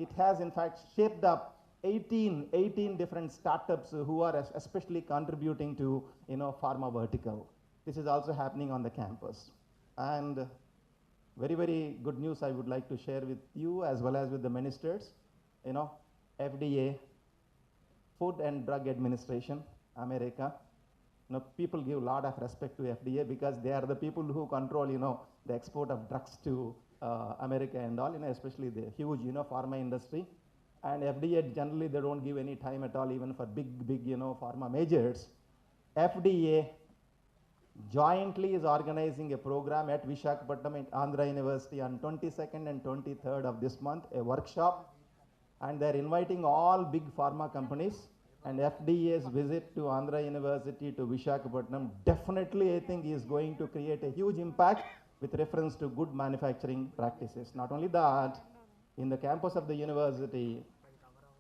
it has in fact shaped up 18 different startups who are especially contributing to, pharma vertical. This is also happening on the campus. And very, very good news I would like to share with you as well as with the ministers. FDA, Food and Drug Administration, America. People give a lot of respect to FDA because they are the people who control, the export of drugs to America and all, especially the huge, pharma industry. And FDA, generally, they don't give any time at all, even for big, pharma majors. FDA jointly is organizing a program at Visakha at Andhra University on 22nd and 23rd of this month, a workshop. And they're inviting all big pharma companies. And FDA's visit to Andhra University to Visakha definitely, I think, is going to create a huge impact with reference to good manufacturing practices. Not only that, in the campus of the university,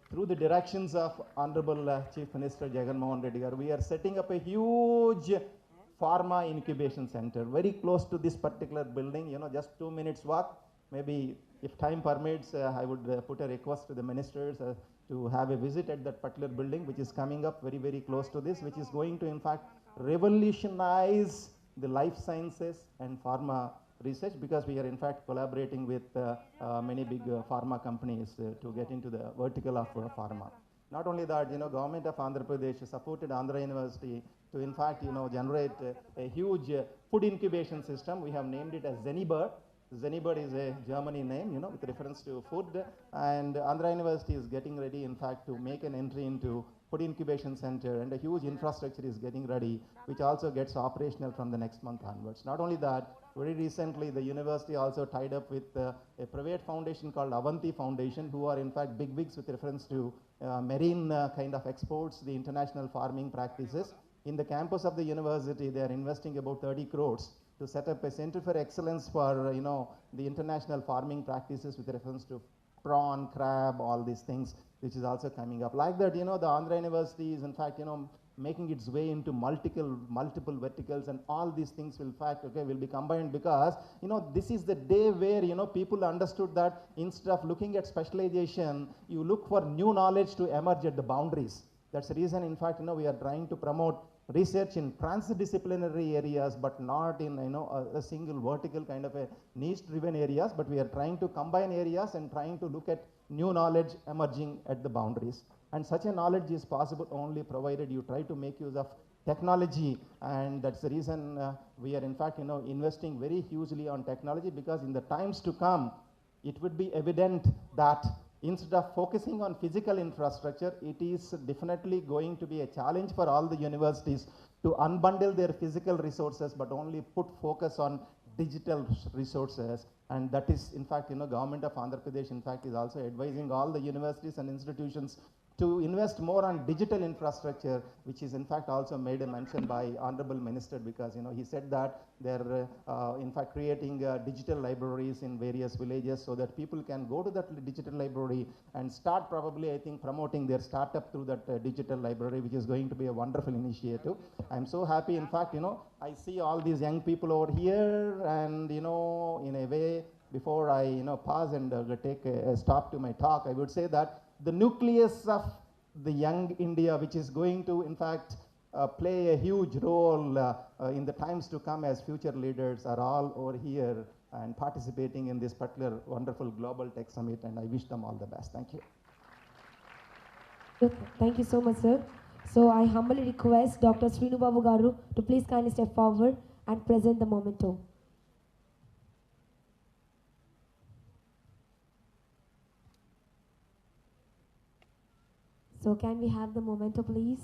through the directions of Honorable Chief Minister Jagan, we are setting up a huge pharma incubation center very close to this particular building, just 2 minutes walk. Maybe if time permits, I would put a request to the ministers to have a visit at that particular building, which is coming up very, very close to this, which is going to in fact revolutionize the life sciences and pharma research, because we are in fact collaborating with many big pharma companies to get into the vertical of pharma. Not only that, government of Andhra Pradesh supported Andhra University to in fact, generate a huge food incubation system. We have named it as Zenibird. Zenibird is a Germany name, with reference to food. And Andhra University is getting ready, in fact, to make an entry into food incubation center, and a huge infrastructure is getting ready, which also gets operational from the next month onwards. Not only that, very recently, the university also tied up with a private foundation called Avanti Foundation, who are in fact bigwigs with reference to marine kind of exports, the international farming practices. In the campus of the university, they are investing about 30 crores to set up a center for excellence for, the international farming practices with reference to prawn, crab, all these things, which is also coming up. Like that, the Andhra University is in fact, making its way into multiple verticals, and all these things will will be combined, because this is the day where people understood that instead of looking at specialization, you look for new knowledge to emerge at the boundaries. That's the reason, in fact, we are trying to promote research in transdisciplinary areas, but not in a single vertical kind of a niche-driven areas, but we are trying to combine areas and trying to look at new knowledge emerging at the boundaries. And such a knowledge is possible only provided you try to make use of technology, and that's the reason we are in fact investing very hugely on technology, because in the times to come, it would be evident that instead of focusing on physical infrastructure, it is definitely going to be a challenge for all the universities to unbundle their physical resources, but only put focus on digital resources. And that is, in fact, government of Andhra Pradesh, in fact, is also advising all the universities and institutions to invest more on digital infrastructure, which is in fact also made a mention by Honorable Minister, because he said that they're in fact creating digital libraries in various villages, so that people can go to that digital library and start probably, I think, promoting their startup through that digital library, which is going to be a wonderful initiative. I'm so happy, in fact, I see all these young people over here, and in a way, before I pause and take a stop to my talk, I would say that the nucleus of the young India, which is going to, in fact, play a huge role in the times to come as future leaders, are all over here and participating in this particular wonderful Global Tech Summit, and I wish them all the best. Thank you. Thank you so much, sir. So I humbly request Dr. Srinu Babu Garu to please kindly step forward and present the memento. So can we have the memento, please?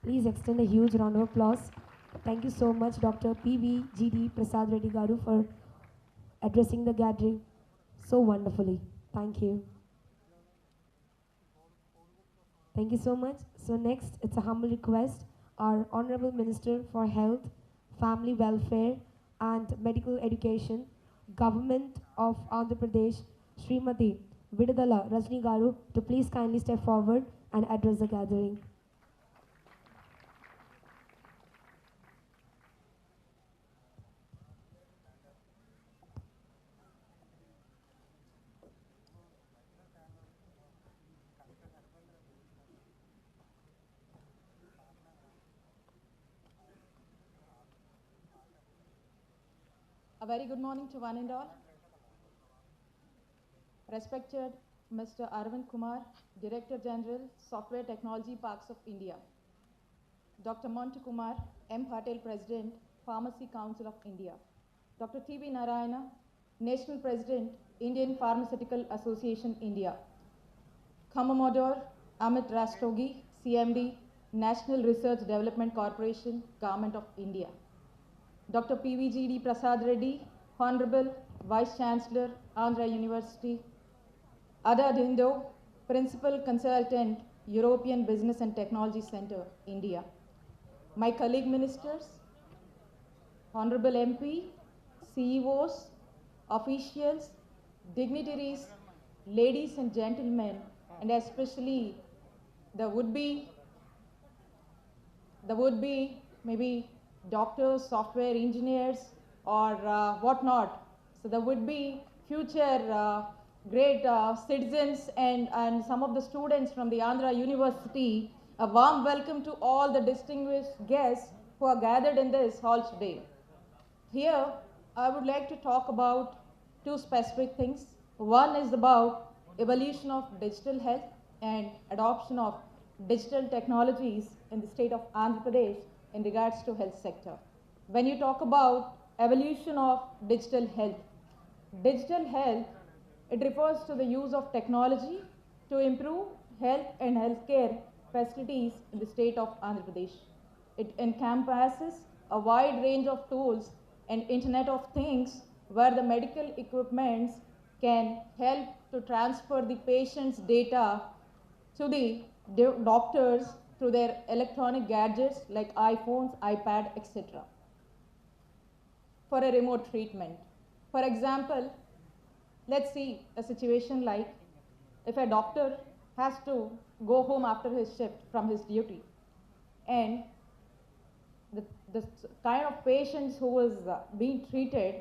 Please extend a huge round of applause. Thank you so much, Dr. P.V.G.D. Prasad Reddy Garu, for addressing the gathering so wonderfully. Thank you. Thank you so much. So next, it's a humble request. our Honorable Minister for Health, Family Welfare and Medical Education, Government of Andhra Pradesh, Srimati Vidadala Rajni Garu, to please kindly step forward and address the gathering. A very good morning to one and all. Respected Mr. Arvind Kumar, Director General, Software Technology Parks of India. Dr. Montu Kumar, M. Patel, President, Pharmacy Council of India. Dr. TV9, National President, Indian Pharmaceutical Association, India. Commodore Amit Rastogi, CMD, National Research Development Corporation, Government of India. Dr. PVGD Prasad Reddy, Honorable Vice Chancellor, Andhra University. Ada Dindo, Principal Consultant, European Business and Technology Center, India. My colleague ministers, Honorable MP, CEOs, officials, dignitaries, ladies and gentlemen, and especially the would-be maybe doctors, software engineers, or whatnot. So there would be future great citizens and some of the students from the Andhra University. A warm welcome to all the distinguished guests who are gathered in this hall today. Here, I would like to talk about two specific things. One is about evolution of digital health and adoption of digital technologies in the state of Andhra Pradesh in regards to health sector. When you talk about evolution of digital health, it refers to the use of technology to improve health and healthcare facilities in the state of Andhra Pradesh. It encompasses a wide range of tools and Internet of Things where the medical equipments can help to transfer the patient's data to the doctors through their electronic gadgets like iPhones, iPad, etc. for a remote treatment. For example, let's see a situation like if a doctor has to go home after his shift from his duty, and the kind of patients who was being treated,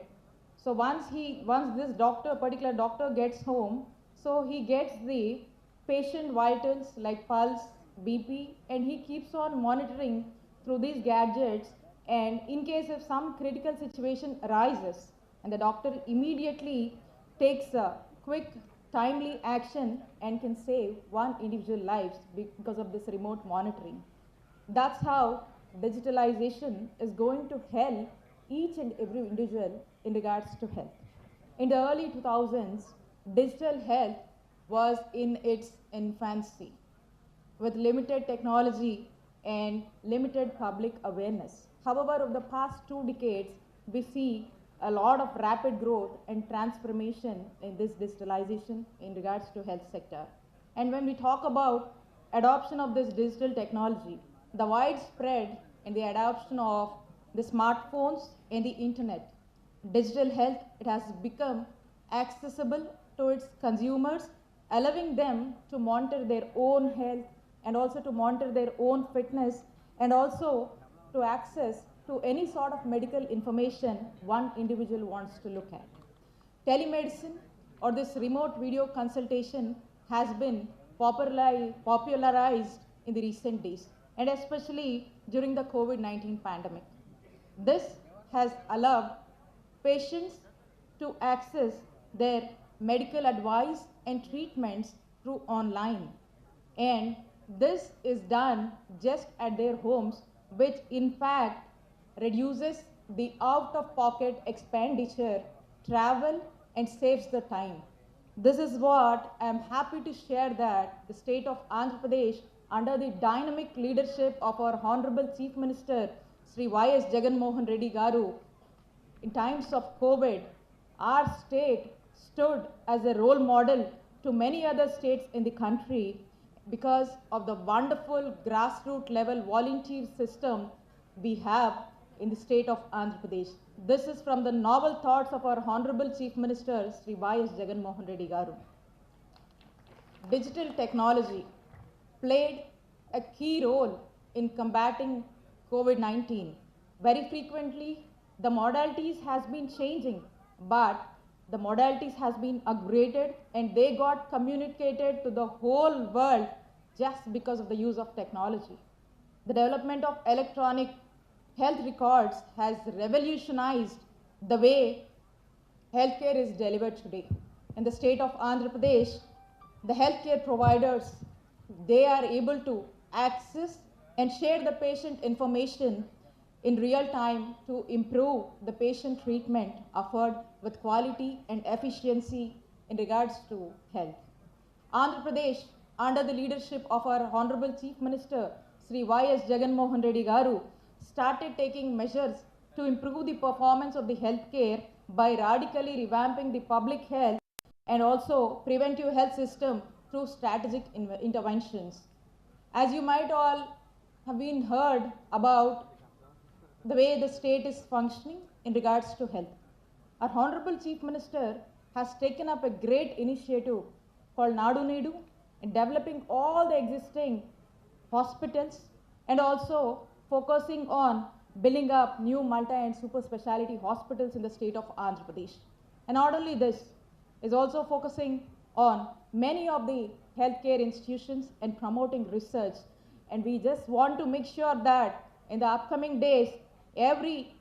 so once this particular doctor gets home, so he gets the patient vitals like pulse, BP, and he keeps on monitoring through these gadgets, and in case if some critical situation arises, and the doctor immediately takes a quick, timely action and can save one individual life because of this remote monitoring. That's how digitalization is going to help each and every individual in regards to health. In the early 2000s, digital health was in its infancy with limited technology and limited public awareness. However, over the past 2 decades, we see a lot of rapid growth and transformation in this digitalization in regards to health sector. And when we talk about adoption of this digital technology, the widespread in the adoption of the smartphones and the internet, digital health, it has become accessible to its consumers, allowing them to monitor their own health and also to monitor their own fitness and also to access to any sort of medical information one individual wants to look at. Telemedicine or this remote video consultation has been popularized in the recent days, and especially during the COVID-19 pandemic. This has allowed patients to access their medical advice and treatments through online. And this is done just at their homes, which in fact reduces the out-of-pocket expenditure, travel, and saves the time. This is what I am happy to share that the state of Andhra Pradesh, under the dynamic leadership of our Honorable Chief Minister, Sri Y.S. Jagan Reddy Garu, in times of COVID, our state stood as a role model to many other states in the country, because of the wonderful grassroots level volunteer system we have in the state of Andhra Pradesh. This is from the novel thoughts of our Honorable Chief Minister, Sri Y.S. Jagan Reddy Garu. Digital technology played a key role in combating COVID-19. Very frequently, the modalities has been changing, but the modalities has been upgraded and they got communicated to the whole world just because of the use of technology. The development of electronic health records has revolutionized the way healthcare is delivered today. In the state of Andhra Pradesh, the healthcare providers, they are able to access and share the patient information in real time to improve the patient treatment offered with quality and efficiency in regards to health. Andhra Pradesh, under the leadership of our Honorable Chief Minister, Sri Y.S. Jagan Reddy Garu, started taking measures to improve the performance of the healthcare by radically revamping the public health and also preventive health system through strategic interventions. As you might all have been heard about the way the state is functioning in regards to health. Our Honorable Chief Minister has taken up a great initiative called Nadu Nedu in developing all the existing hospitals and also focusing on building up new multi and super specialty hospitals in the state of Andhra Pradesh. And not only this, is also focusing on many of the healthcare institutions and promoting research. And we just want to make sure that in the upcoming days, every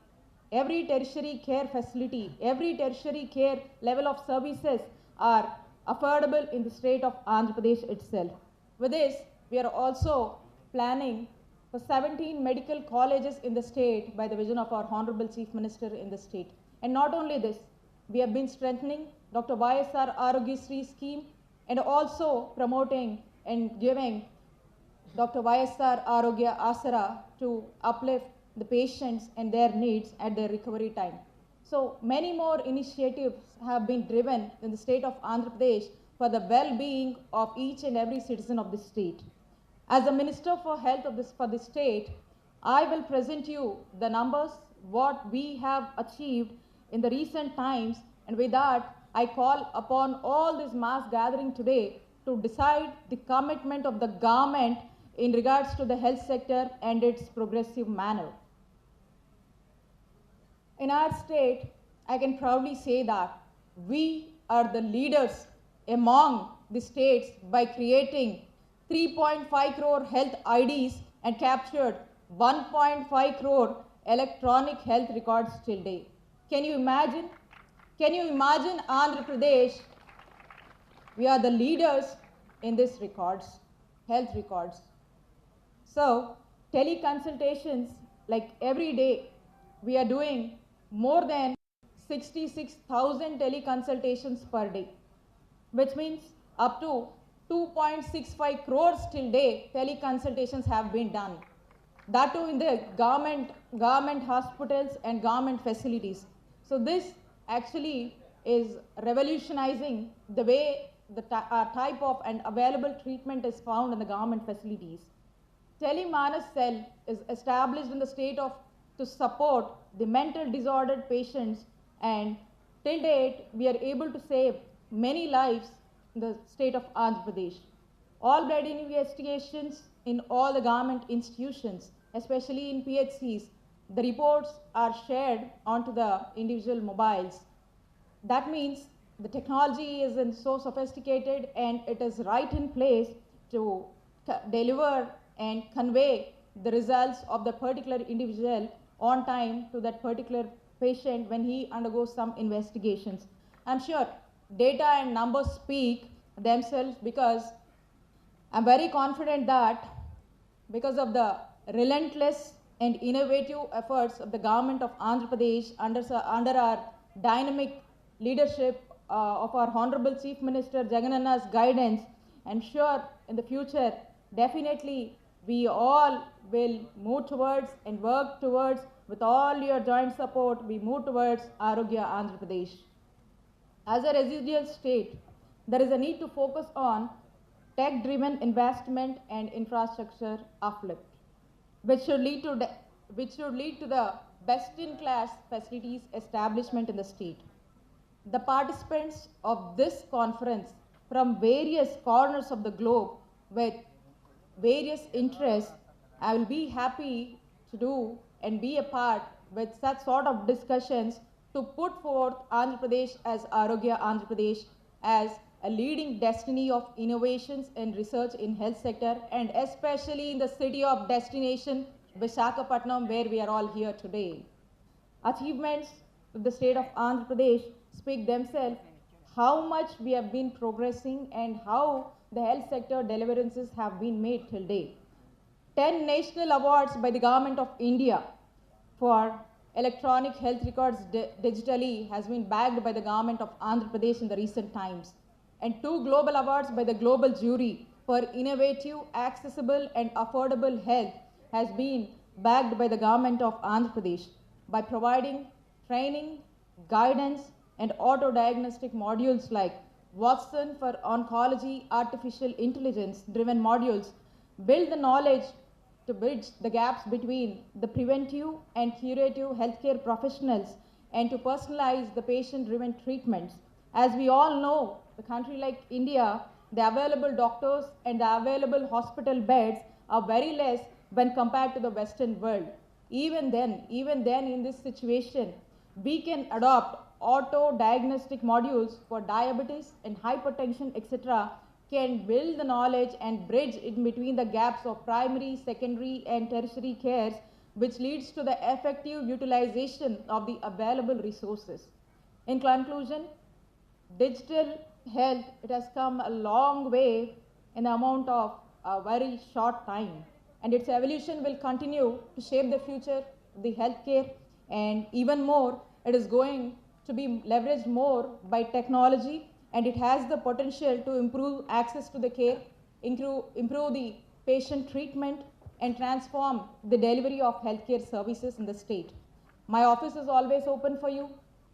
tertiary care facility, every tertiary care level of services are affordable in the state of Andhra Pradesh itself. With this, we are also planning for 17 medical colleges in the state by the vision of our Honorable Chief Minister in the state. And not only this, we have been strengthening Dr. YSR Arogyasri scheme and also promoting and giving Dr. YSR Arogya Asara to uplift the patients and their needs at their recovery time. So many more initiatives have been driven in the state of Andhra Pradesh for the well-being of each and every citizen of the state. As the Minister for Health for the state, I will present you the numbers, what we have achieved in the recent times, and with that, I call upon all this mass gathering today to decide the commitment of the government in regards to the health sector and its progressive manner. In our state, I can proudly say that we are the leaders among the states by creating 3.5 crore health IDs and captured 1.5 crore electronic health records till date. Can you imagine? Can you imagine Andhra Pradesh? We are the leaders in these records, health records. So, teleconsultations, like every day, we are doing more than 66,000 teleconsultations per day, which means up to 2.65 crores till day teleconsultations have been done. That too in the government hospitals and government facilities. So this actually is revolutionizing the way the type of and available treatment is found in the government facilities. Telemanas cell is established in the state of to support the mental disordered patients, and till date we are able to save many lives in the state of Andhra Pradesh. All blood investigations in all the government institutions, especially in PHCs, the reports are shared onto the individual mobiles. That means the technology isn't so sophisticated and it is right in place to deliver and convey the results of the particular individual on time to that particular patient when he undergoes some investigations. I'm sure data and numbers speak themselves, because I'm very confident that because of the relentless and innovative efforts of the government of Andhra Pradesh under our dynamic leadership of our Honorable Chief Minister Jagan's guidance, I'm sure in the future definitely we all will move towards and work towards, with all your joint support, we move towards Arogya Andhra Pradesh. As a residual state, there is a need to focus on tech-driven investment and infrastructure uplift, which should lead to the best-in-class facilities establishment in the state. The participants of this conference from various corners of the globe with various interests, I will be happy to do and be a part with such sort of discussions to put forth Andhra Pradesh as Arogya Andhra Pradesh as a leading destiny of innovations and research in health sector, and especially in the city of destination Visakha, where we are all here today. Achievements of the state of Andhra Pradesh speak themselves how much we have been progressing and how the health sector deliverances have been made till date. 10 national awards by the Government of India for electronic health records digitally has been bagged by the Government of Andhra Pradesh in the recent times. And 2 global awards by the global jury for innovative, accessible and affordable health has been bagged by the Government of Andhra Pradesh by providing training, guidance and auto-diagnostic modules like Watson for oncology, artificial intelligence driven modules, build the knowledge to bridge the gaps between the preventive and curative healthcare professionals and to personalize the patient-driven treatments. As we all know, the country like India, the available doctors and the available hospital beds are very less when compared to the Western world. Even then in this situation, we can adopt auto-diagnostic modules for diabetes and hypertension, etc., can build the knowledge and bridge in between the gaps of primary, secondary and tertiary cares, which leads to the effective utilization of the available resources. In conclusion, digital health, it has come a long way in the amount of a very short time, and its evolution will continue to shape the future of the healthcare, and even more, it is going to be leveraged more by technology, and it has the potential to improve access to the care, improve the patient treatment, and transform the delivery of healthcare services in the state. My office is always open for you.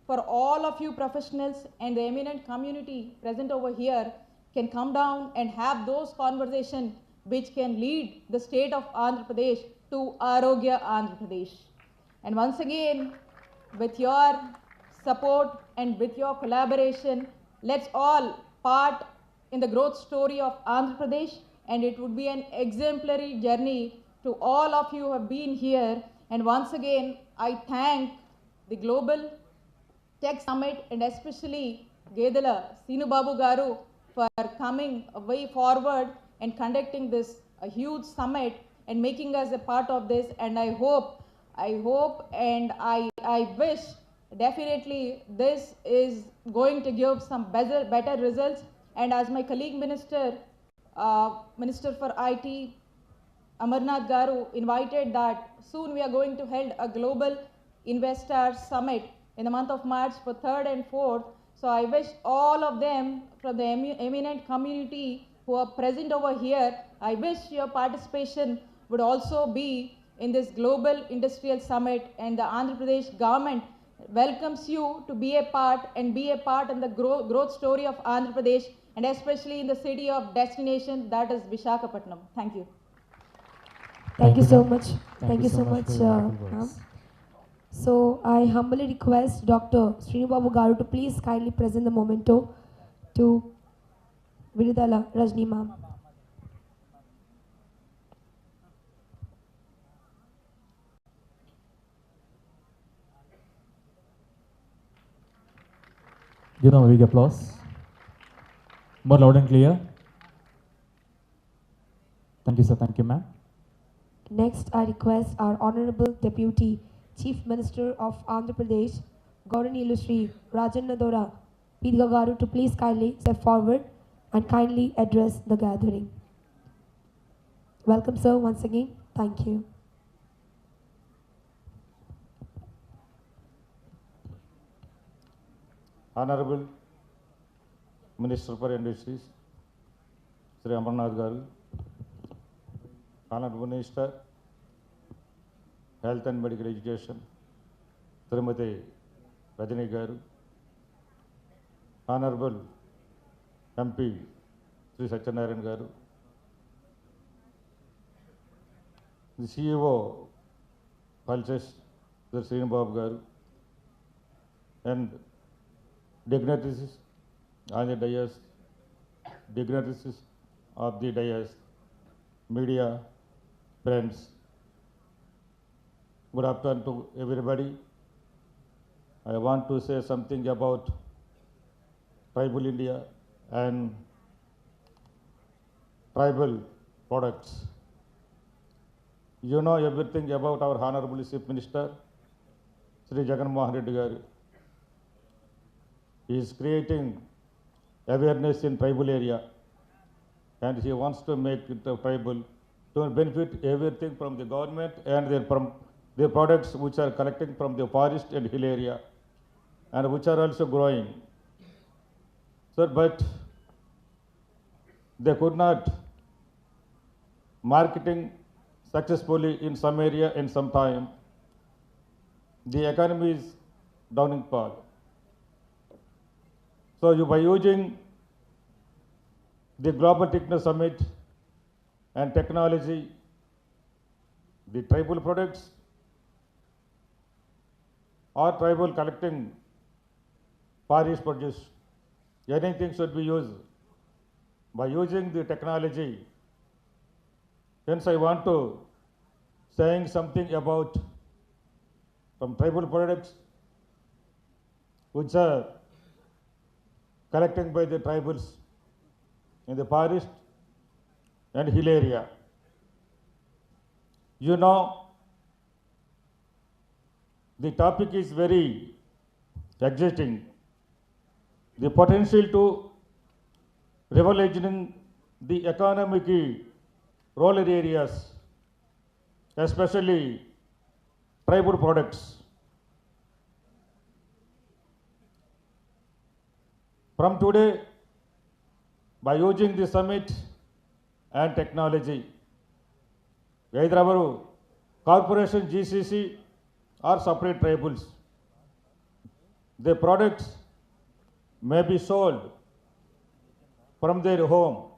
For all of you professionals and the eminent community present over here can come down and have those conversations which can lead the state of Andhra Pradesh to Arogya Andhra Pradesh. And once again, with your support and with your collaboration, let's all part in the growth story of Andhra Pradesh, and it would be an exemplary journey to all of you who have been here. And once again, I thank the Global Tech Summit and especially Gedala Sinu Babu Garu for coming a way forward and conducting this a huge summit and making us a part of this. And I hope and I wish definitely this is going to give some better results. And as my colleague Minister for IT, Amarnath Garu, invited that soon we are going to hold a global investor summit in the month of March for 3rd and 4th. So I wish all of them from the eminent community who are present over here, I wish your participation would also be in this global industrial summit, and the Andhra Pradesh government welcomes you to be a part in the growth story of Andhra Pradesh, and especially in the city of destination, that is Visakha. Thank you. Thank you so much. Thank you so for much, your wonderful ma'am. words. So I humbly request Dr. Srinibabu Garu to please kindly present the memento to Gudivada Rajni ma'am. Give them a big applause. More loud and clear. Thank you, sir. Thank you, ma'am. Next, I request our Honorable Deputy Chief Minister of Andhra Pradesh, Gauranilu Shri Rajanna Dora Pidga Garu, to please kindly step forward and kindly address the gathering. Welcome, sir, once again. Thank you. Honorable Minister for Industries, Sri Amarnath Garu, Honorable Minister, Health and Medical Education, Srimati Rajani Garu, Honorable MP, Sri Satyanarayan Garu, the CEO, Pulses, Sri Srinibabu Garu, and dignitaries on the dais, dignitaries of the dais, media, friends. Good afternoon to everybody. I want to say something about tribal India and tribal products. You know everything about our Honorable Chief Minister, Sri Jagan. He is creating awareness in tribal area, and he wants to make it a tribal to benefit everything from the government and their products which are collecting from the forest and hill area and which are also growing. So, but they could not marketing successfully in some area in some time. The economy is down in fall. So by using the Global Techno Summit and technology, the tribal products or tribal collecting forest produce, anything should be used by using the technology. Hence I want to saying something about some tribal products which are collecting by the tribals in the forest and hill area. You know, the topic is very exciting. The potential to revolutioning the economic rural areas, especially tribal products. From today, by using the summit and technology, either our corporation GCC or separate tribals, the products may be sold from their home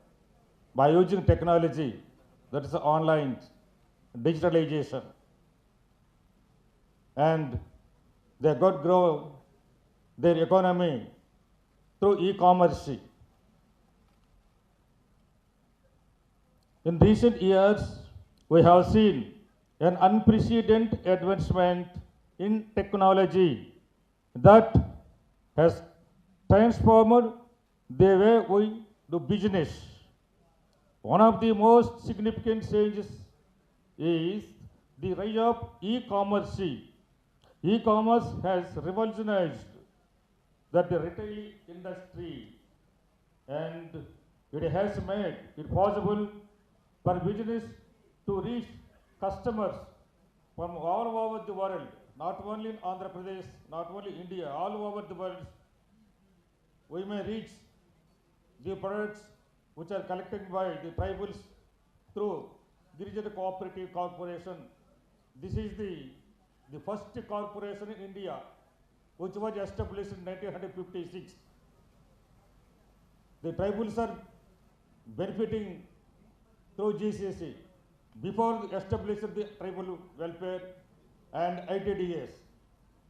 by using technology, that is online digitalization, and they got grow their economy through e-commerce. In recent years, we have seen an unprecedented advancement in technology that has transformed the way we do business. One of the most significant changes is the rise of e-commerce. E-commerce has revolutionized the retail industry, and it has made it possible for business to reach customers from all over the world, not only in Andhra Pradesh, not only India, all over the world. We may reach the products which are collected by the tribals through Girijana Cooperative Corporation. This is the first corporation in India which was established in 1956. The tribals are benefiting through GCC. Before establishing the tribal welfare and ITDS,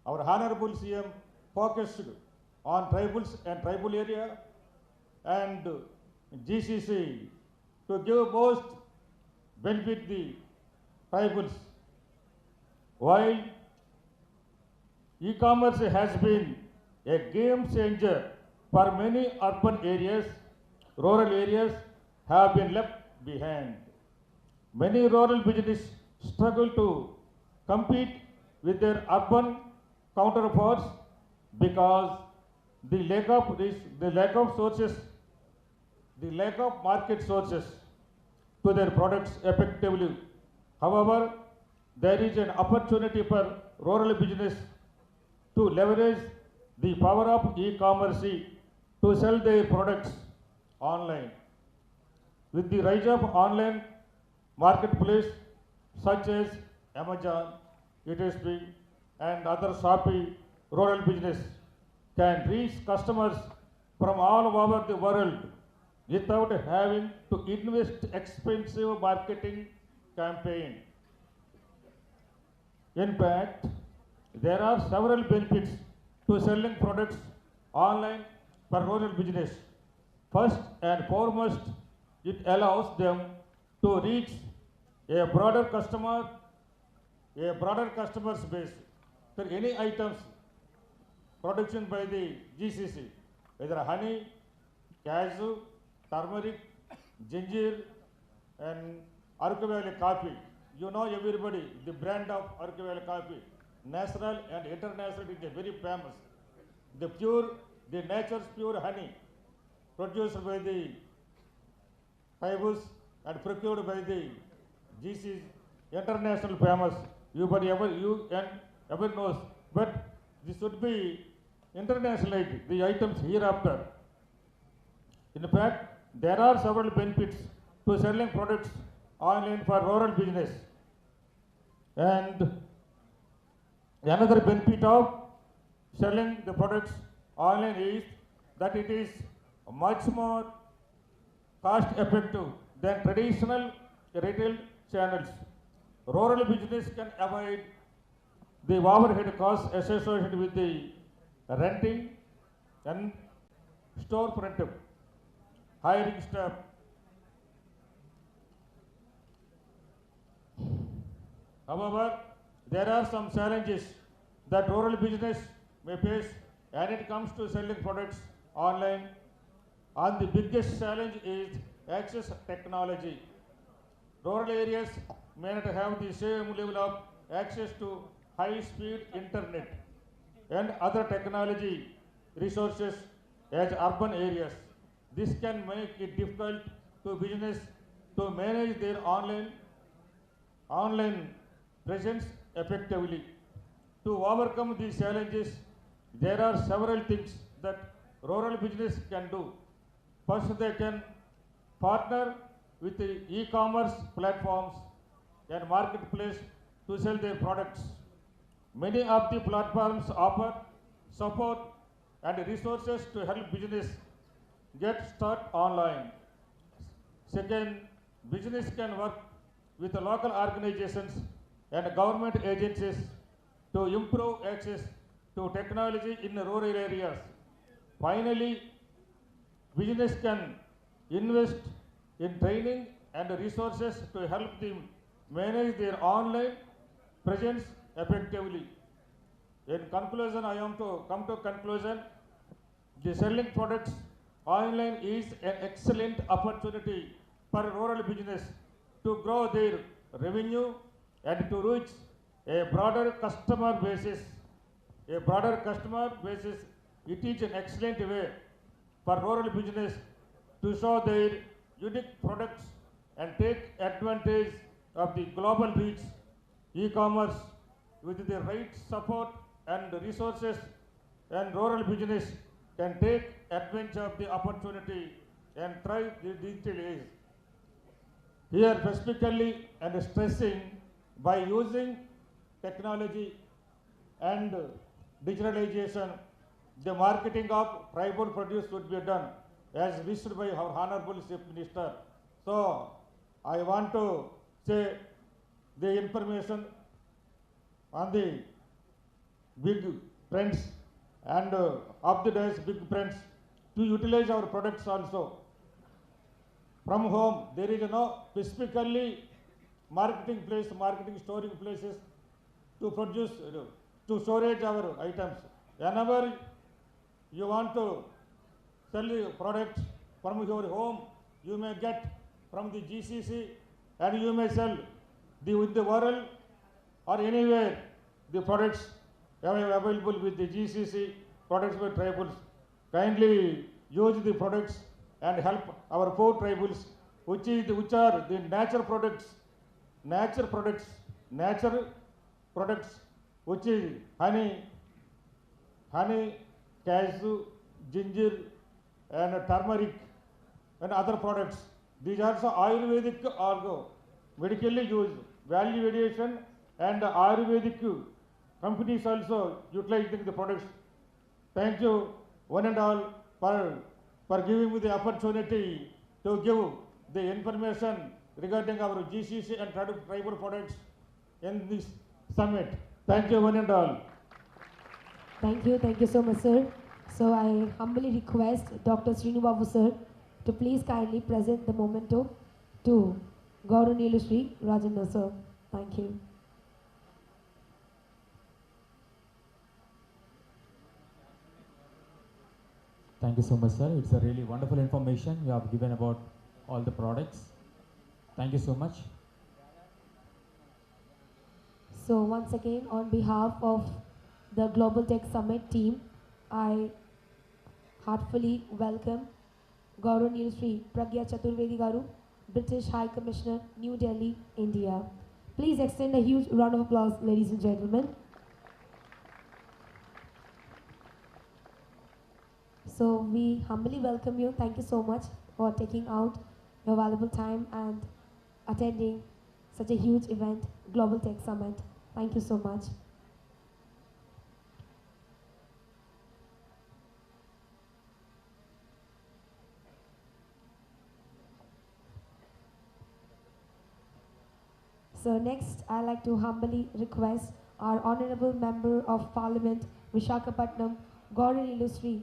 our Honorable CM focused on tribals and tribal area and GCC to give most benefit the tribals. While e-commerce has been a game changer for many urban areas, rural areas have been left behind. Many rural businesses struggle to compete with their urban counterparts because the lack of market sources to their products effectively. However, there is an opportunity for rural business to leverage the power of e-commerce to sell their products online. With the rise of online marketplace such as Amazon, ETSP, and other Shopee, rural business can reach customers from all over the world without having to invest expensive marketing campaign. In fact, there are several benefits to selling products online for rural business. First and foremost, it allows them to reach a broader customer base for any items production by the GCC, whether honey, cashew, turmeric, ginger, and Aరకు Valley coffee. You know everybody, the brand of Aరకు Valley coffee, national and international, is very famous. The nature's pure honey produced by the tribes and procured by the GCC, international famous. You ever knows, but this should be internationalized, the items hereafter. In fact, there are several benefits to selling products online for rural business. And another benefit of selling the products online is that it is much more cost effective than traditional retail channels. Rural business can avoid the overhead costs associated with the renting and storefront, hiring staff. However, there are some challenges that rural business may face when it comes to selling products online. And the biggest challenge is access technology. Rural areas may not have the same level of access to high-speed internet and other technology resources as urban areas. This can make it difficult to business to manage their online presence effectively. To overcome these challenges, there are several things that rural business can do. First, they can partner with the e-commerce platforms and marketplace to sell their products. Many of the platforms offer support and resources to help business get started online. Second, business can work with the local organizations and government agencies to improve access to technology in rural areas. Finally, business can invest in training and resources to help them manage their online presence effectively. In conclusion, I am to come to conclusion. The selling products online is an excellent opportunity for rural business to grow their revenue and to reach a broader customer basis. It is an excellent way for rural business to show their unique products and take advantage of the global reach. E-commerce with the right support and resources, and rural business can take advantage of the opportunity and thrive the digital age. Here specifically and stressing by using technology and digitalization, the marketing of tribal produce should be done as wished by our Honorable Chief Minister. So I want to say the information on the big friends and of the days big friends to utilize our products also. From home, there is no specifically marketing storing places to produce, to storage our items. Whenever you want to sell the product from your home, you may get from the GCC and you may sell in the world or anywhere the products available with the GCC products by tribals. Kindly use the products and help our poor tribals, which are the natural products, which is honey, cashew, ginger, and turmeric, and other products. These are also Ayurvedic or medically used. Value addition and Ayurvedic companies also utilizing the products. Thank you one and all for giving me the opportunity to give the information regarding our GCC and tribal products in this summit. Thank you one and all. Thank you so much, sir. So I humbly request Dr. Srinibabu sir to please kindly present the memento to Gauranilu Sri Rajanna sir. Thank you. Thank you so much, sir. It's a really wonderful information you have given about all the products. Thank you so much. So once again, on behalf of the Global Tech Summit team, I heartfully welcome Gauranilu Sri Pragya Chaturvedi Garu, British High Commissioner, New Delhi, India. Please extend a huge round of applause, ladies and gentlemen. So we humbly welcome you. Thank you so much for taking out your valuable time and attending such a huge event, Global Tech Summit. Thank you so much. So next, I'd like to humbly request our Honorable Member of Parliament, Vishakhapatnam, Gauranilu Sri.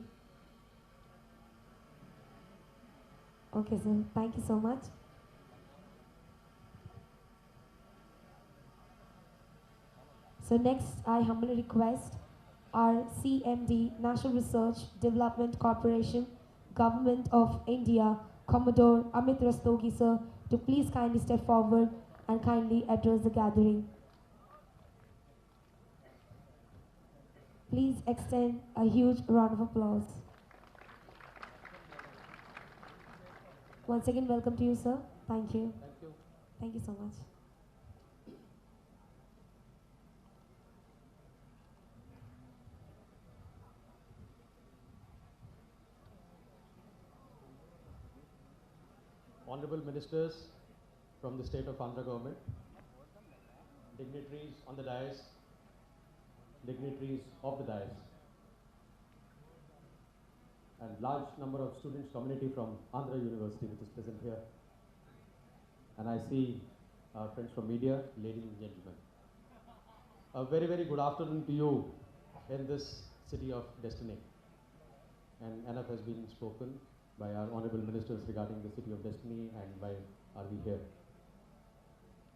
Okay, sir. Thank you so much. So next, I humbly request our CMD, National Research Development Corporation, Government of India, Commodore Amit Rastogi, sir, to please kindly step forward and kindly address the gathering. Please extend a huge round of applause. Once again, welcome to you, sir. Thank you. Thank you. Thank you so much. Honorable Ministers from the State of Andhra Government, dignitaries on the dais, dignitaries of the dais, and large number of students community from Andhra University which is present here. And I see our friends from media, ladies and gentlemen. A very, very good afternoon to you in this city of destiny. And enough has been spoken by our honorable ministers regarding the city of destiny and why are we here.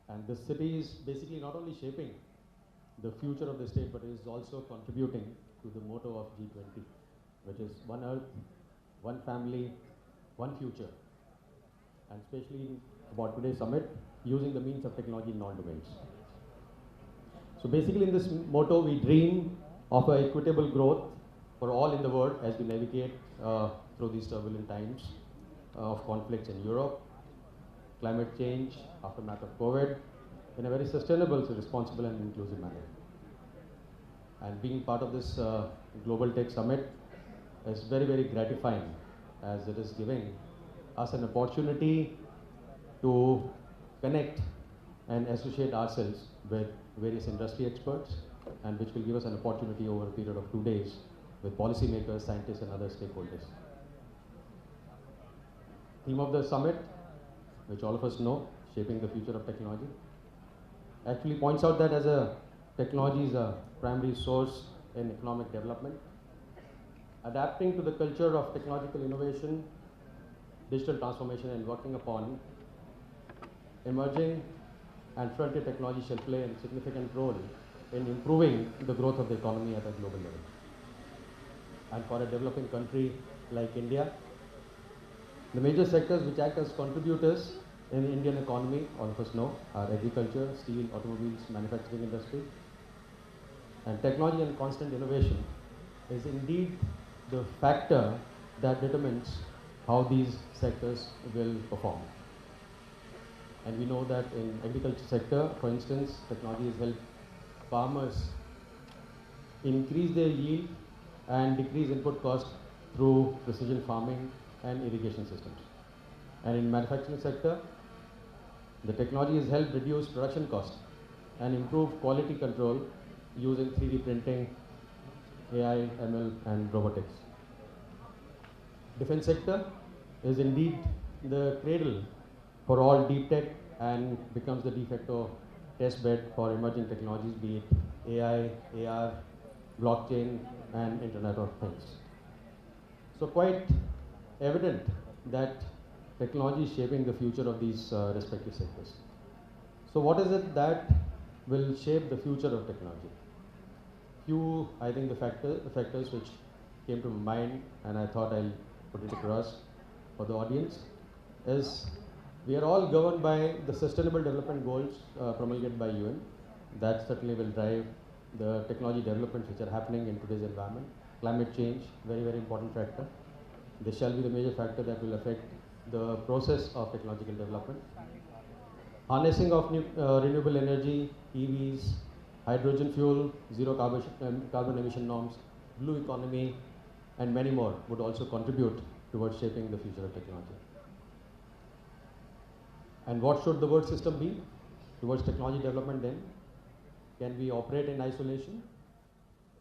And this city is basically not only shaping the future of the state, but is also contributing to the motto of G20, which is one earth, one family, one future. And especially about today's summit, using the means of technology in all domains. So basically in this motto, we dream of an equitable growth for all in the world as we navigate through these turbulent times of conflicts in Europe, climate change, aftermath of COVID, in a very sustainable, so responsible and inclusive manner. And being part of this Global Tech Summit is very, very gratifying, as it is giving us an opportunity to connect and associate ourselves with various industry experts, and which will give us an opportunity over a period of 2 days with policymakers, scientists and other stakeholders. Theme of the summit, which all of us know, shaping the future of technology, actually points out that as a technology is a primary source in economic development, adapting to the culture of technological innovation, digital transformation, and working upon emerging and frontier technology shall play a significant role in improving the growth of the economy at a global level. And for a developing country like India, the major sectors which act as contributors in the Indian economy, all of us know, are agriculture, steel, automobiles, manufacturing industry. And technology and constant innovation is indeed the factor that determines how these sectors will perform. And we know that in agriculture sector, for instance, technology has helped farmers increase their yield and decrease input cost through precision farming and irrigation systems. And in manufacturing sector, the technology has helped reduce production cost and improve quality control using 3D printing, AI, ML and robotics. Defense sector is indeed the cradle for all deep tech and becomes the de facto test bed for emerging technologies, be it AI, AR, blockchain, and Internet of Things. So quite evident that technology is shaping the future of these respective sectors. So what is it that will shape the future of technology? Few, I think, the factors which came to my mind, and I thought I'll put it across for the audience, is we are all governed by the Sustainable Development Goals promulgated by UN. That certainly will drive the technology developments which are happening in today's environment. Climate change, very, very important factor. This shall be the major factor that will affect the process of technological development. Harnessing of renewable energy, EVs, hydrogen fuel, zero carbon emission norms, blue economy, and many more would also contribute towards shaping the future of technology. And what should the world system be towards technology development then? Can we operate in isolation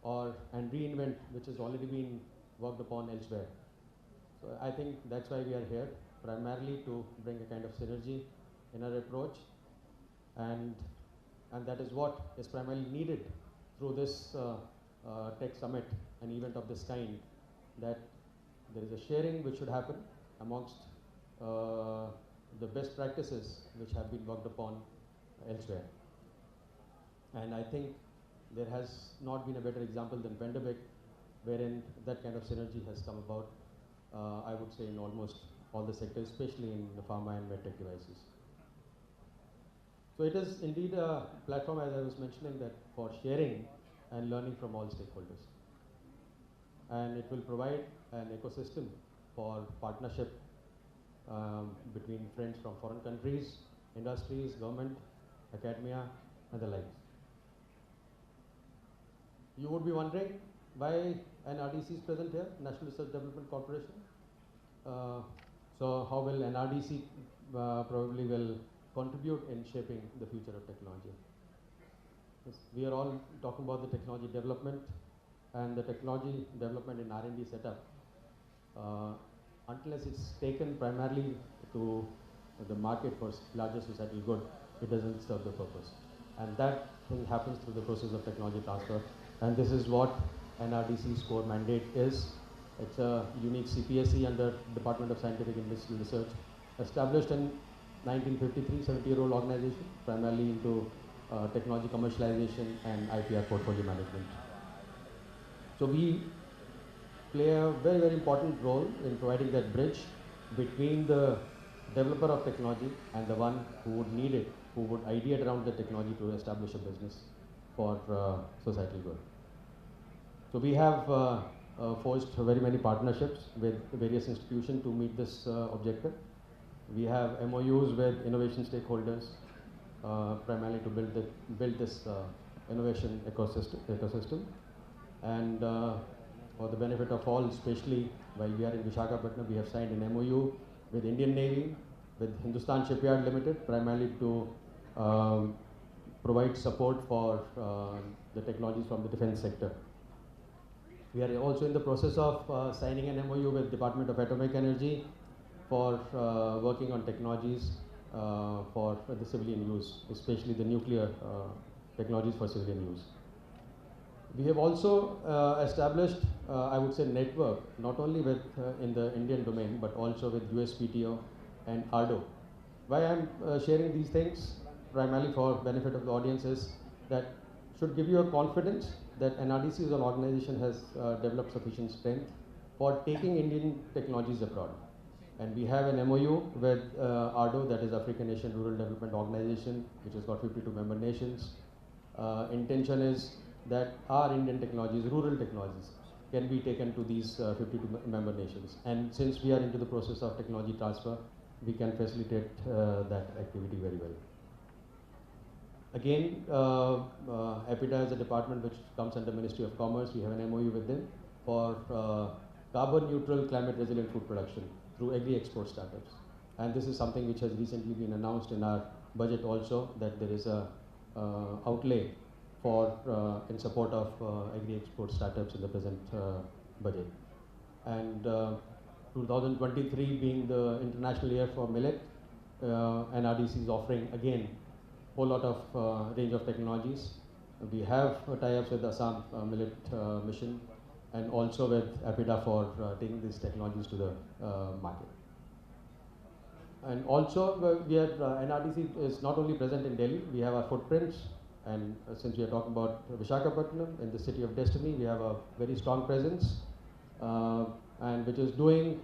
and reinvent which has already been worked upon elsewhere? So I think that's why we are here, primarily to bring a kind of synergy in our approach, and that is what is primarily needed through this tech summit, an event of this kind, that there is a sharing which should happen amongst the best practices which have been worked upon elsewhere. And I think there has not been a better example than pandemic, wherein that kind of synergy has come about, I would say, in almost all the sectors, especially in the pharma and medtech devices. So it is indeed a platform, as I was mentioning, that for sharing and learning from all stakeholders. And it will provide an ecosystem for partnership between friends from foreign countries, industries, government, academia, and the likes. You would be wondering why NRDC is present here, National Research Development Corporation. So how will NRDC probably will contribute in shaping the future of technology? Yes, we are all talking about the technology development, and the technology development in R&D setup. Unless it's taken primarily to the market for larger societal good, it doesn't serve the purpose. And that thing happens through the process of technology transfer. And this is what NRDC's core mandate is. It's a unique CPSE under Department of Scientific and Industrial Research, established in 1953, 70-year-old organization, primarily into technology commercialization and IPR portfolio management. So we play a very, very important role in providing that bridge between the developer of technology and the one who would need it, who would ideate around the technology to establish a business for societal good. So we have forged very many partnerships with various institutions to meet this objective. We have MOUs with innovation stakeholders, primarily to build this innovation ecosystem. And for the benefit of all, especially while we are in Visakha, we have signed an MOU with Indian Navy, with Hindustan Shipyard Limited, primarily to provide support for the technologies from the defense sector. We are also in the process of signing an MOU with Department of Atomic Energy for working on technologies for the civilian use, especially the nuclear technologies for civilian use. We have also established, I would say, network, not only with in the Indian domain, but also with USPTO and ARDO. Why I'm sharing these things, primarily for benefit of the audience, is that should give you a confidence that NRDC as an organization has developed sufficient strength for taking Indian technologies abroad. And we have an MOU with ARDO, that is African Nation Rural Development Organization, which has got 52 member nations. Intention is that our Indian technologies, rural technologies, can be taken to these 52 member nations. And since we are into the process of technology transfer, we can facilitate that activity very well. Again, EPIDA is a department which comes under Ministry of Commerce. We have an MOU with them for carbon neutral, climate resilient food production through agri-export startups. And this is something which has recently been announced in our budget also, that there is a outlay for in support of agri-export startups in the present budget. And 2023 being the International Year for Millet, NRDC is offering again a whole lot of range of technologies. We have tie-ups with Assam Millet Mission and also with APIDA for taking these technologies to the market. And also, we are, NRDC is not only present in Delhi, we have our footprints, and since we are talking about Visakha in the city of destiny, we have a very strong presence, and which is doing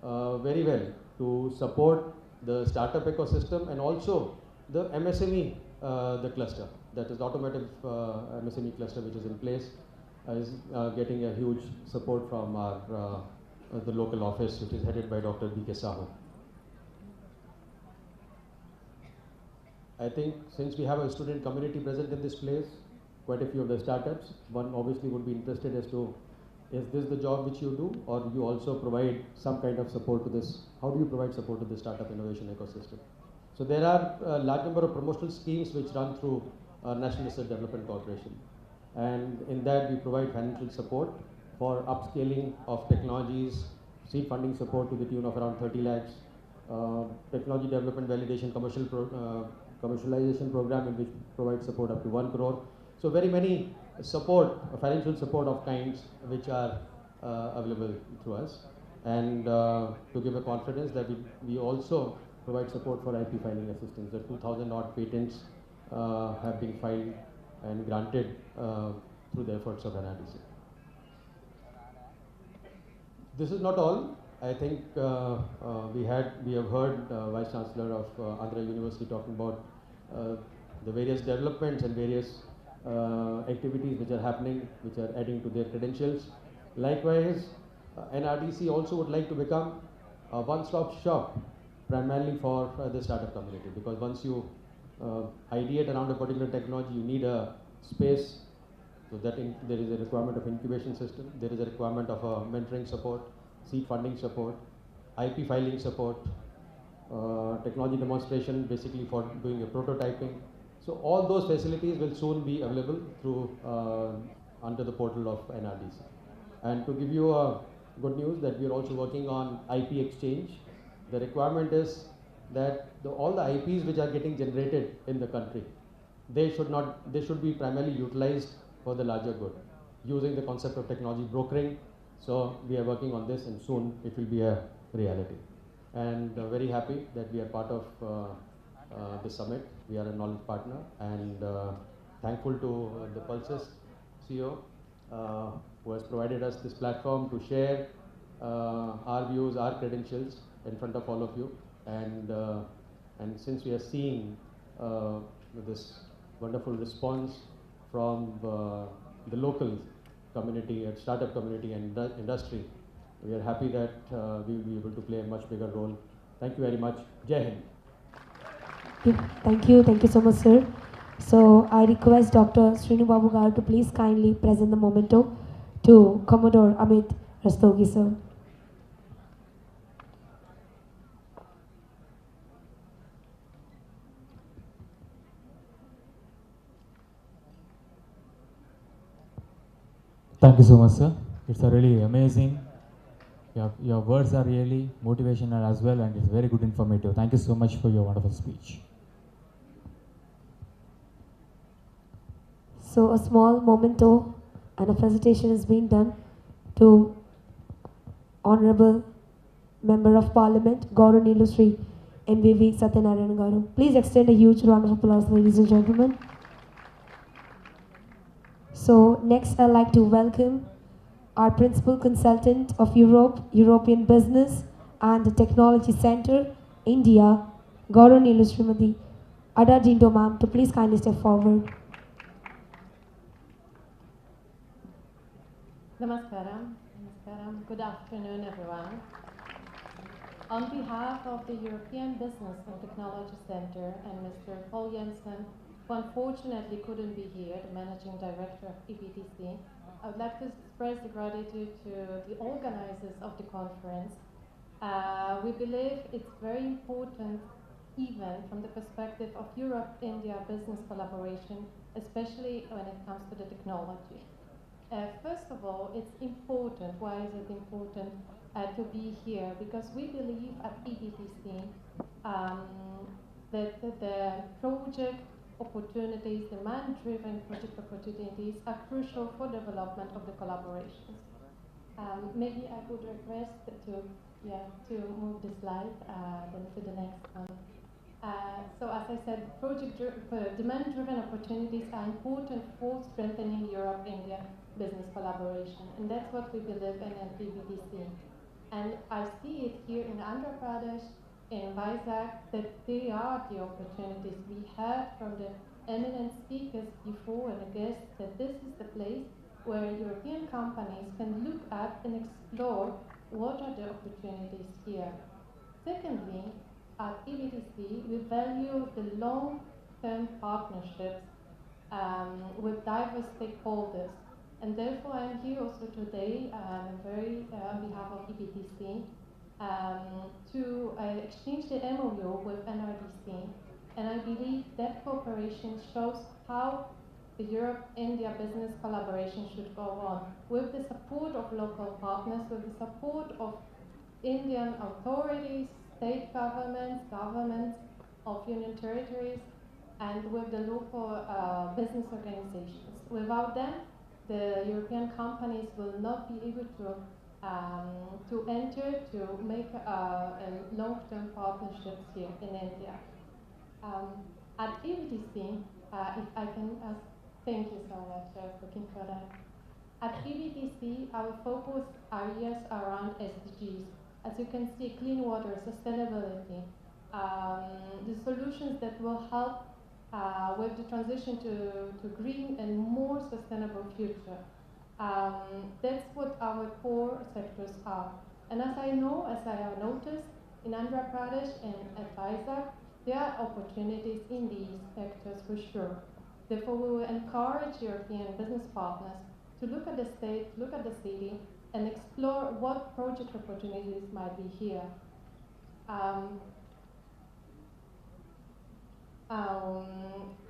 very well to support the startup ecosystem and also the MSME, the cluster, that is automotive MSME cluster which is in place, is getting a huge support from our, the local office, which is headed by Dr. B.K. Sahu. I think since we have a student community present in this place, quite a few of the startups, one obviously would be interested as to, is this the job which you do, or you also provide some kind of support to this? How do you provide support to the startup innovation ecosystem? So there are a large number of promotional schemes which run through National Research Development Corporation. And in that we provide financial support for upscaling of technologies, seed funding support to the tune of around 30 lakhs, technology development validation commercialization program in which provides support up to 1 crore. So very many support, financial support of kinds which are available to us. And to give a confidence that we also provide support for IP filing assistance. The 2,000 odd patents have been filed and granted through the efforts of NRDC. This is not all. I think we have heard Vice Chancellor of Andhra University talking about the various developments and various activities which are happening, which are adding to their credentials. Likewise, NRDC also would like to become a one-stop shop primarily for the startup community, because once you ideate around a particular technology, you need a space. So that there is a requirement of incubation system, there is a requirement of mentoring support, seed funding support, IP filing support, technology demonstration basically for doing a prototyping. So all those facilities will soon be available through under the portal of NRDC. And to give you good news that we are also working on IP exchange. The requirement is that all the IPs which are getting generated in the country, they should be primarily utilized for the larger good, using the concept of technology brokering. So we are working on this, and soon it will be a reality. And very happy that we are part of this summit. We are a knowledge partner, and thankful to the Pulses CEO who has provided us this platform to share our views, our credentials in front of all of you. And since we are seeing this wonderful response from the local community and startup community and industry, we are happy that we will be able to play a much bigger role. Thank you very much. Jai Hind. Thank you so much, sir. So I request Dr. Srinu Babu Garu to please kindly present the memento to Commodore Amit Rastogi, sir. Thank you so much, sir. It's a really amazing. Your words are really motivational as well, and it's very good informative. Thank you so much for your wonderful speech. So a small memento and a felicitation is being done to Honorable Member of Parliament, Gauranilu Sri MVV Satyanarayana Garu. Please extend a huge round of applause, ladies and gentlemen. So next I'd like to welcome our Principal Consultant of European Business and Technology Center, India, Gauranilu Srimati Ada Jindo ma'am, to please kindly step forward. Namaskaram. Namaskaram. Good afternoon, everyone. On behalf of the European Business and Technology Center and Mr. Paul Jensen, who unfortunately couldn't be here, the Managing Director of EBTC, I would like to express gratitude to the organizers of the conference. We believe it's very important event from the perspective of Europe-India business collaboration, especially when it comes to the technology. First of all, it's important. Why is it important? to be here because we believe at EBTC that the project opportunities, demand-driven project opportunities are crucial for development of the collaborations. Maybe I would request to move the slide then to the next one. So as I said, demand-driven opportunities are important for strengthening Europe-India business collaboration, and that's what we believe in at PBTC. And I see it here in Andhra Pradesh, in Visakha, that they are the opportunities. We heard from the eminent speakers before and the guests that this is the place where European companies can look at and explore what are the opportunities here. Secondly, at EBTC, we value the long-term partnerships with diverse stakeholders. And therefore, I'm here also today, on behalf of EBTC, to exchange the MOU with NRDC. And I believe that cooperation shows how the Europe-India business collaboration should go on, with the support of local partners, with the support of Indian authorities, state governments, governments of union territories, and with the local business organizations. Without them, the European companies will not be able to enter, to make long-term partnerships here in India. At EBTC, if I can ask, thank you so much, looking for that. At EBTC, our focus areas are around SDGs. As you can see, clean water, sustainability, the solutions that will help with the transition to green and more sustainable future. That's what our core sectors are. And as I know, as I have noticed, in Andhra Pradesh and at Visakha, there are opportunities in these sectors for sure. Therefore, we will encourage European business partners to look at the state, look at the city, and explore what project opportunities might be here.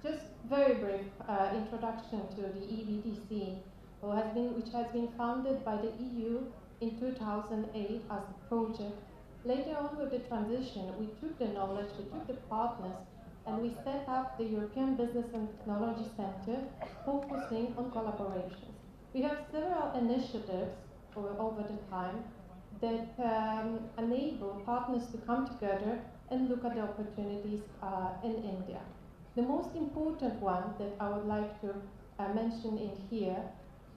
Just very brief introduction to the EBTC, which has been founded by the EU in 2008 as a project. Later on with the transition, we took the knowledge, we took the partners, and we set up the European Business and Technology Center focusing on collaborations. We have several initiatives over the time that enable partners to come together and look at the opportunities in India. The most important one that I would like to mention in here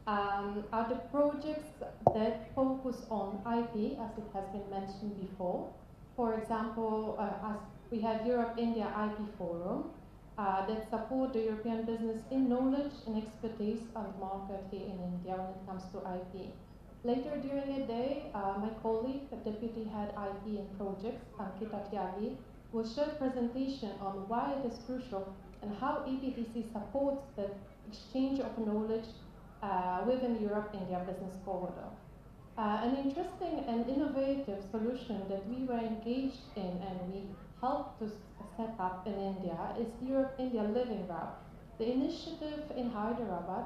are the projects that focus on IP, as it has been mentioned before. For example, as we have Europe-India IP Forum that support the European business in knowledge and expertise on the market here in India when it comes to IP. Later during the day, my colleague, the Deputy Head IP and Projects, Ankita Tyagi, will share a presentation on why it is crucial and how EBTC supports the exchange of knowledge within the Europe-India Business Corridor. An interesting and innovative solution that we were engaged in and we helped to set up in India is Europe-India Living Route. The initiative in Hyderabad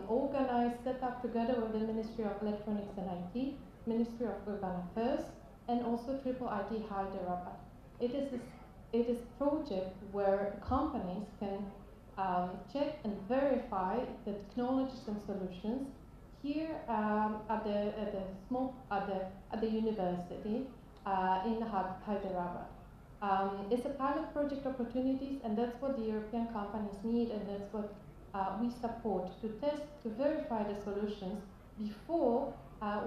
organized, set up together with the Ministry of Electronics and IT, Ministry of Urban Affairs, and also Triple IT Hyderabad. It is a project where companies can check and verify the technologies and solutions here at the university in Hyderabad. It's a pilot project opportunities, and that's what the European companies need, and that's what we support to test, to verify the solutions before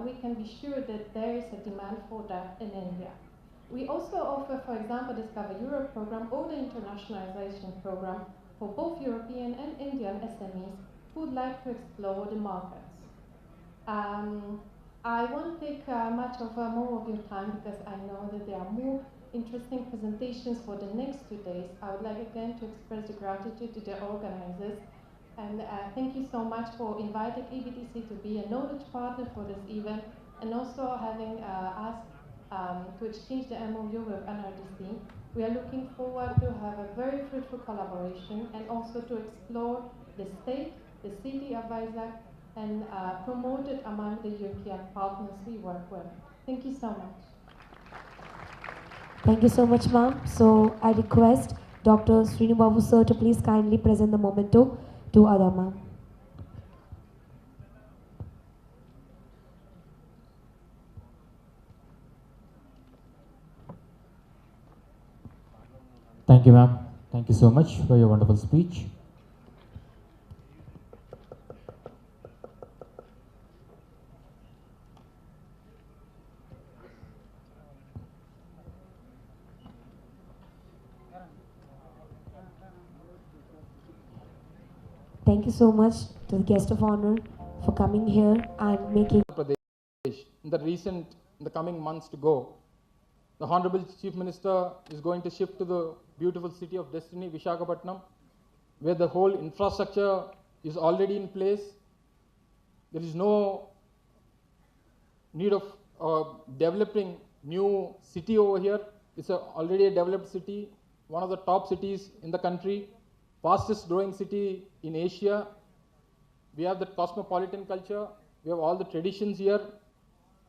we can be sure that there is a demand for that in India. We also offer, for example, Discover Europe program or the internationalization program for both European and Indian SMEs who would like to explore the markets. I won't take much of more of your time because I know that there are more interesting presentations for the next 2 days. I would like again to express the gratitude to the organizers, and thank you so much for inviting EBTC to be a knowledge partner for this event, and also having us to exchange the MOU with NRDC. We are looking forward to have a very fruitful collaboration and also to explore the state, the city of Visakha, and promoted among the European partners we work with. Thank you so much. Thank you so much, ma'am. So I request Dr. Srinibabu sir to please kindly present the memento to Ada ma'am. Thank you, ma'am. Thank you so much for your wonderful speech. Thank you so much to the guest of honor for coming here and making In the coming months to go, the Honorable Chief Minister is going to shift to the beautiful city of destiny, Visakhapattnam, where the whole infrastructure is already in place. There is no need of developing new city over here. It's already a developed city, one of the top cities in the country, fastest growing city in Asia. We have the cosmopolitan culture. We have all the traditions here.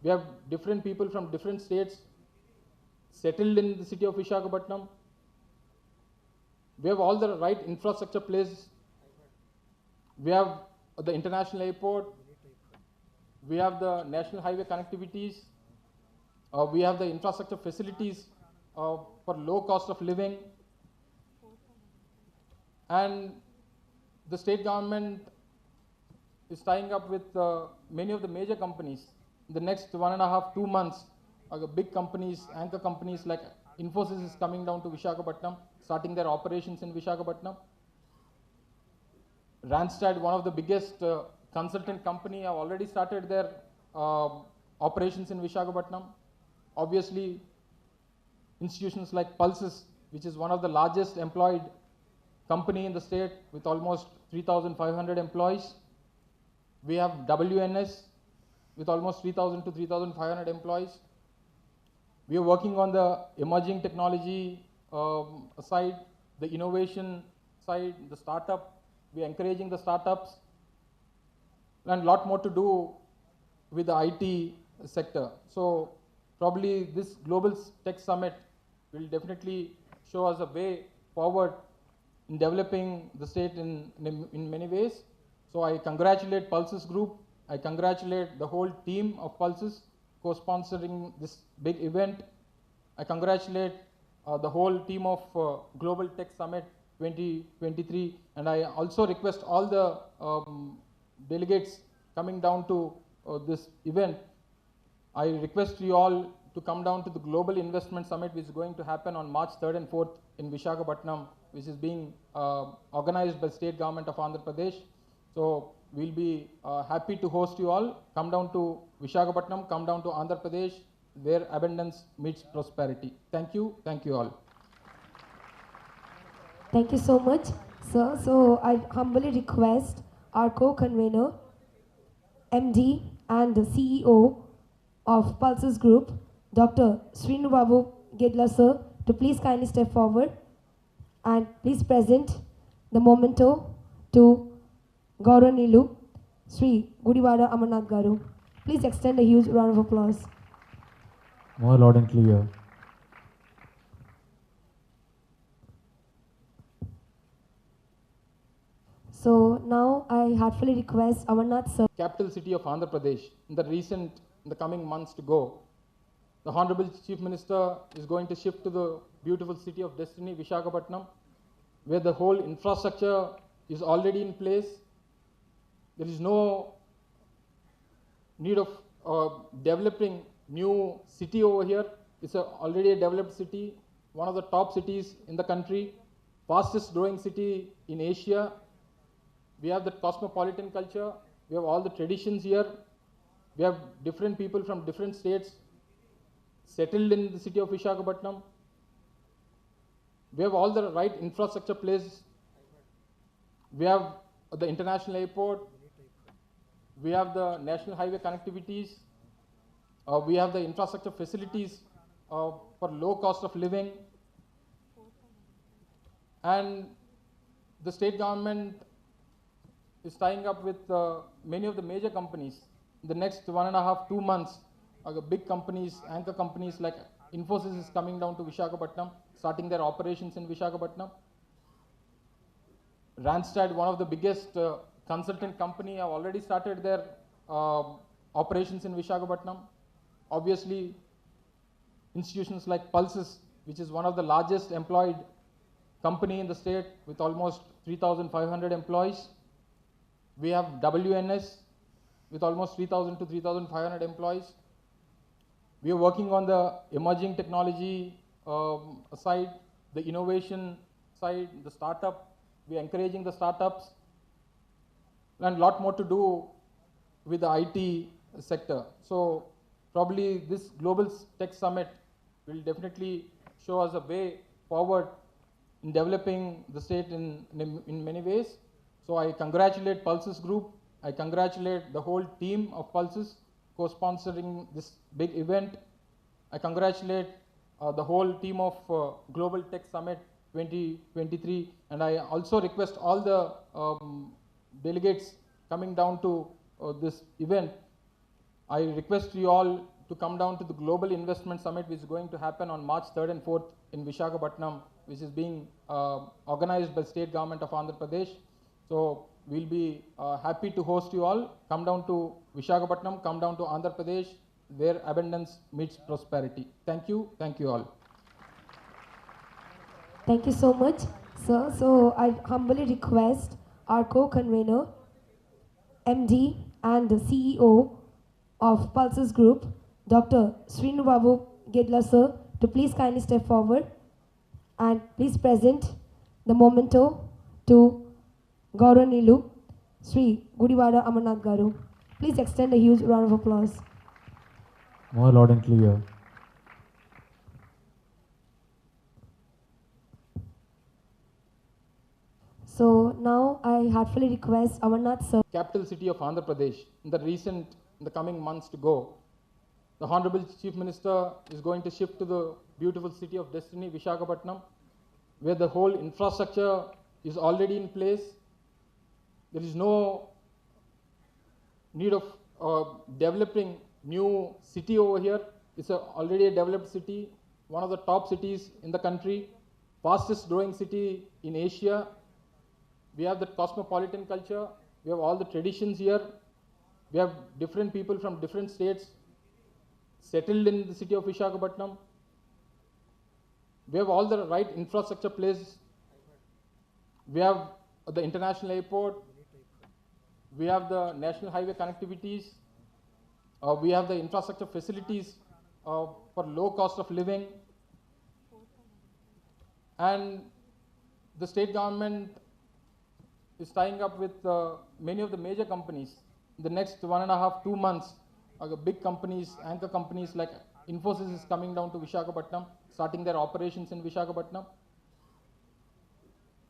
We have different people from different states settled in the city of Visakhapattnam. We have all the right infrastructure places. We have the international airport. We have the national highway connectivities. We have the infrastructure facilities for low cost of living. And the state government is tying up with many of the major companies. In the next 1.5 to 2 months, big companies, anchor companies like Infosys is coming down to Visakhapattnam, starting their operations in Visakhapattnam. Randstad, one of the biggest consultant company, have already started their operations in Visakhapattnam. Obviously, institutions like Pulses, which is one of the largest employed company in the state with almost 3,500 employees. We have WNS with almost 3,000 to 3,500 employees. We are working on the emerging technology side, the innovation side, the startup. We are encouraging the startups, and a lot more to do with the IT sector. So probably this Global Tech Summit will definitely show us a way forward in developing the state in many ways. So I congratulate Pulses Group. I congratulate the whole team of Pulses co-sponsoring this big event. I congratulate the whole team of Global Tech Summit 2023, and I also request all the delegates coming down to this event. I request you all to come down to the Global Investment Summit, which is going to happen on March 3rd and 4th in Visakhapattnam, which is being organized by State Government of Andhra Pradesh. So we'll be happy to host you all. Come down to Visakhapattnam, come down to Andhra Pradesh, where abundance meets prosperity. Thank you all. Thank you so much, sir. So I humbly request our co-convener, MD and the CEO of Pulses Group, Dr. Srinibabu Gedla sir, to please kindly step forward and please present the memento to Gauranilu, Sri Gudivada Amarnath Garu. Please extend a huge round of applause. More loud and clear. So now I heartfully request Amarnath sir. Capital city of Andhra Pradesh, in the coming months to go, the Honorable Chief Minister is going to shift to the beautiful city of destiny, Visakhapattnam, where the whole infrastructure is already in place. There is no need of developing new city over here. It's already a developed city, one of the top cities in the country, fastest growing city in Asia. We have the cosmopolitan culture. We have all the traditions here. We have different people from different states settled in the city of Visakhapattnam. We have all the right infrastructure places. We have the international airport. We have the national highway connectivities. We have the infrastructure facilities for low cost of living. And the state government is tying up with many of the major companies. In the next 1.5, 2 months, big companies, anchor companies like Infosys is coming down to Visakhabhatnam, starting their operations in Visakhabhatnam. Randstad, one of the biggest consultant company, have already started their operations in Visakhabhatnam. Obviously, institutions like Pulses, which is one of the largest employed company in the state with almost 3,500 employees. We have WNS with almost 3,000 to 3,500 employees. We are working on the emerging technology side, the innovation side, the startup. We are encouraging the startups, and a lot more to do with the IT sector. So probably this Global Tech Summit will definitely show us a way forward in developing the state in many ways. So I congratulate Pulses Group. I congratulate the whole team of Pulses co-sponsoring this big event. I congratulate the whole team of Global Tech Summit 2023, and I also request all the delegates coming down to this event. I request you all to come down to the Global Investment Summit, which is going to happen on March 3rd and 4th in Visakhabhatnam, which is being organized by state government of Andhra Pradesh. So we'll be happy to host you all. Come down to Visakhabhatnam, come down to Andhra Pradesh, where abundance meets prosperity. Thank you all. Thank you so much, sir. So I humbly request our co-convener, MD and the CEO of Pulses Group, Dr. Srinu Babu Gedla sir, to please kindly step forward and please present the memento to Gauranilu Sri Gudivada Amarnath Garu. Please extend a huge round of applause. More loud and clear. So now I heartfully request Amarnath sir. Capital city of Andhra Pradesh. In the coming months to go, the Honorable Chief Minister is going to shift to the beautiful city of destiny, Visakhabhatnam, where the whole infrastructure is already in place. There is no need of developing new city over here. It's already a developed city, one of the top cities in the country, fastest growing city in Asia. We have the cosmopolitan culture. We have all the traditions here. We have different people from different states settled in the city of Visakhabhatnam. We have all the right infrastructure places. We have the international airport. We have the national highway connectivities. We have the infrastructure facilities for low cost of living. And the state government is tying up with many of the major companies. In the next 1.5, 2 months, big companies, anchor companies like Infosys is coming down to Visakhabhatnam, starting their operations in Visakhabhatnam.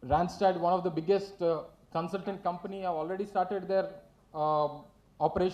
Randstad, one of the biggest consultant company, have already started their operations.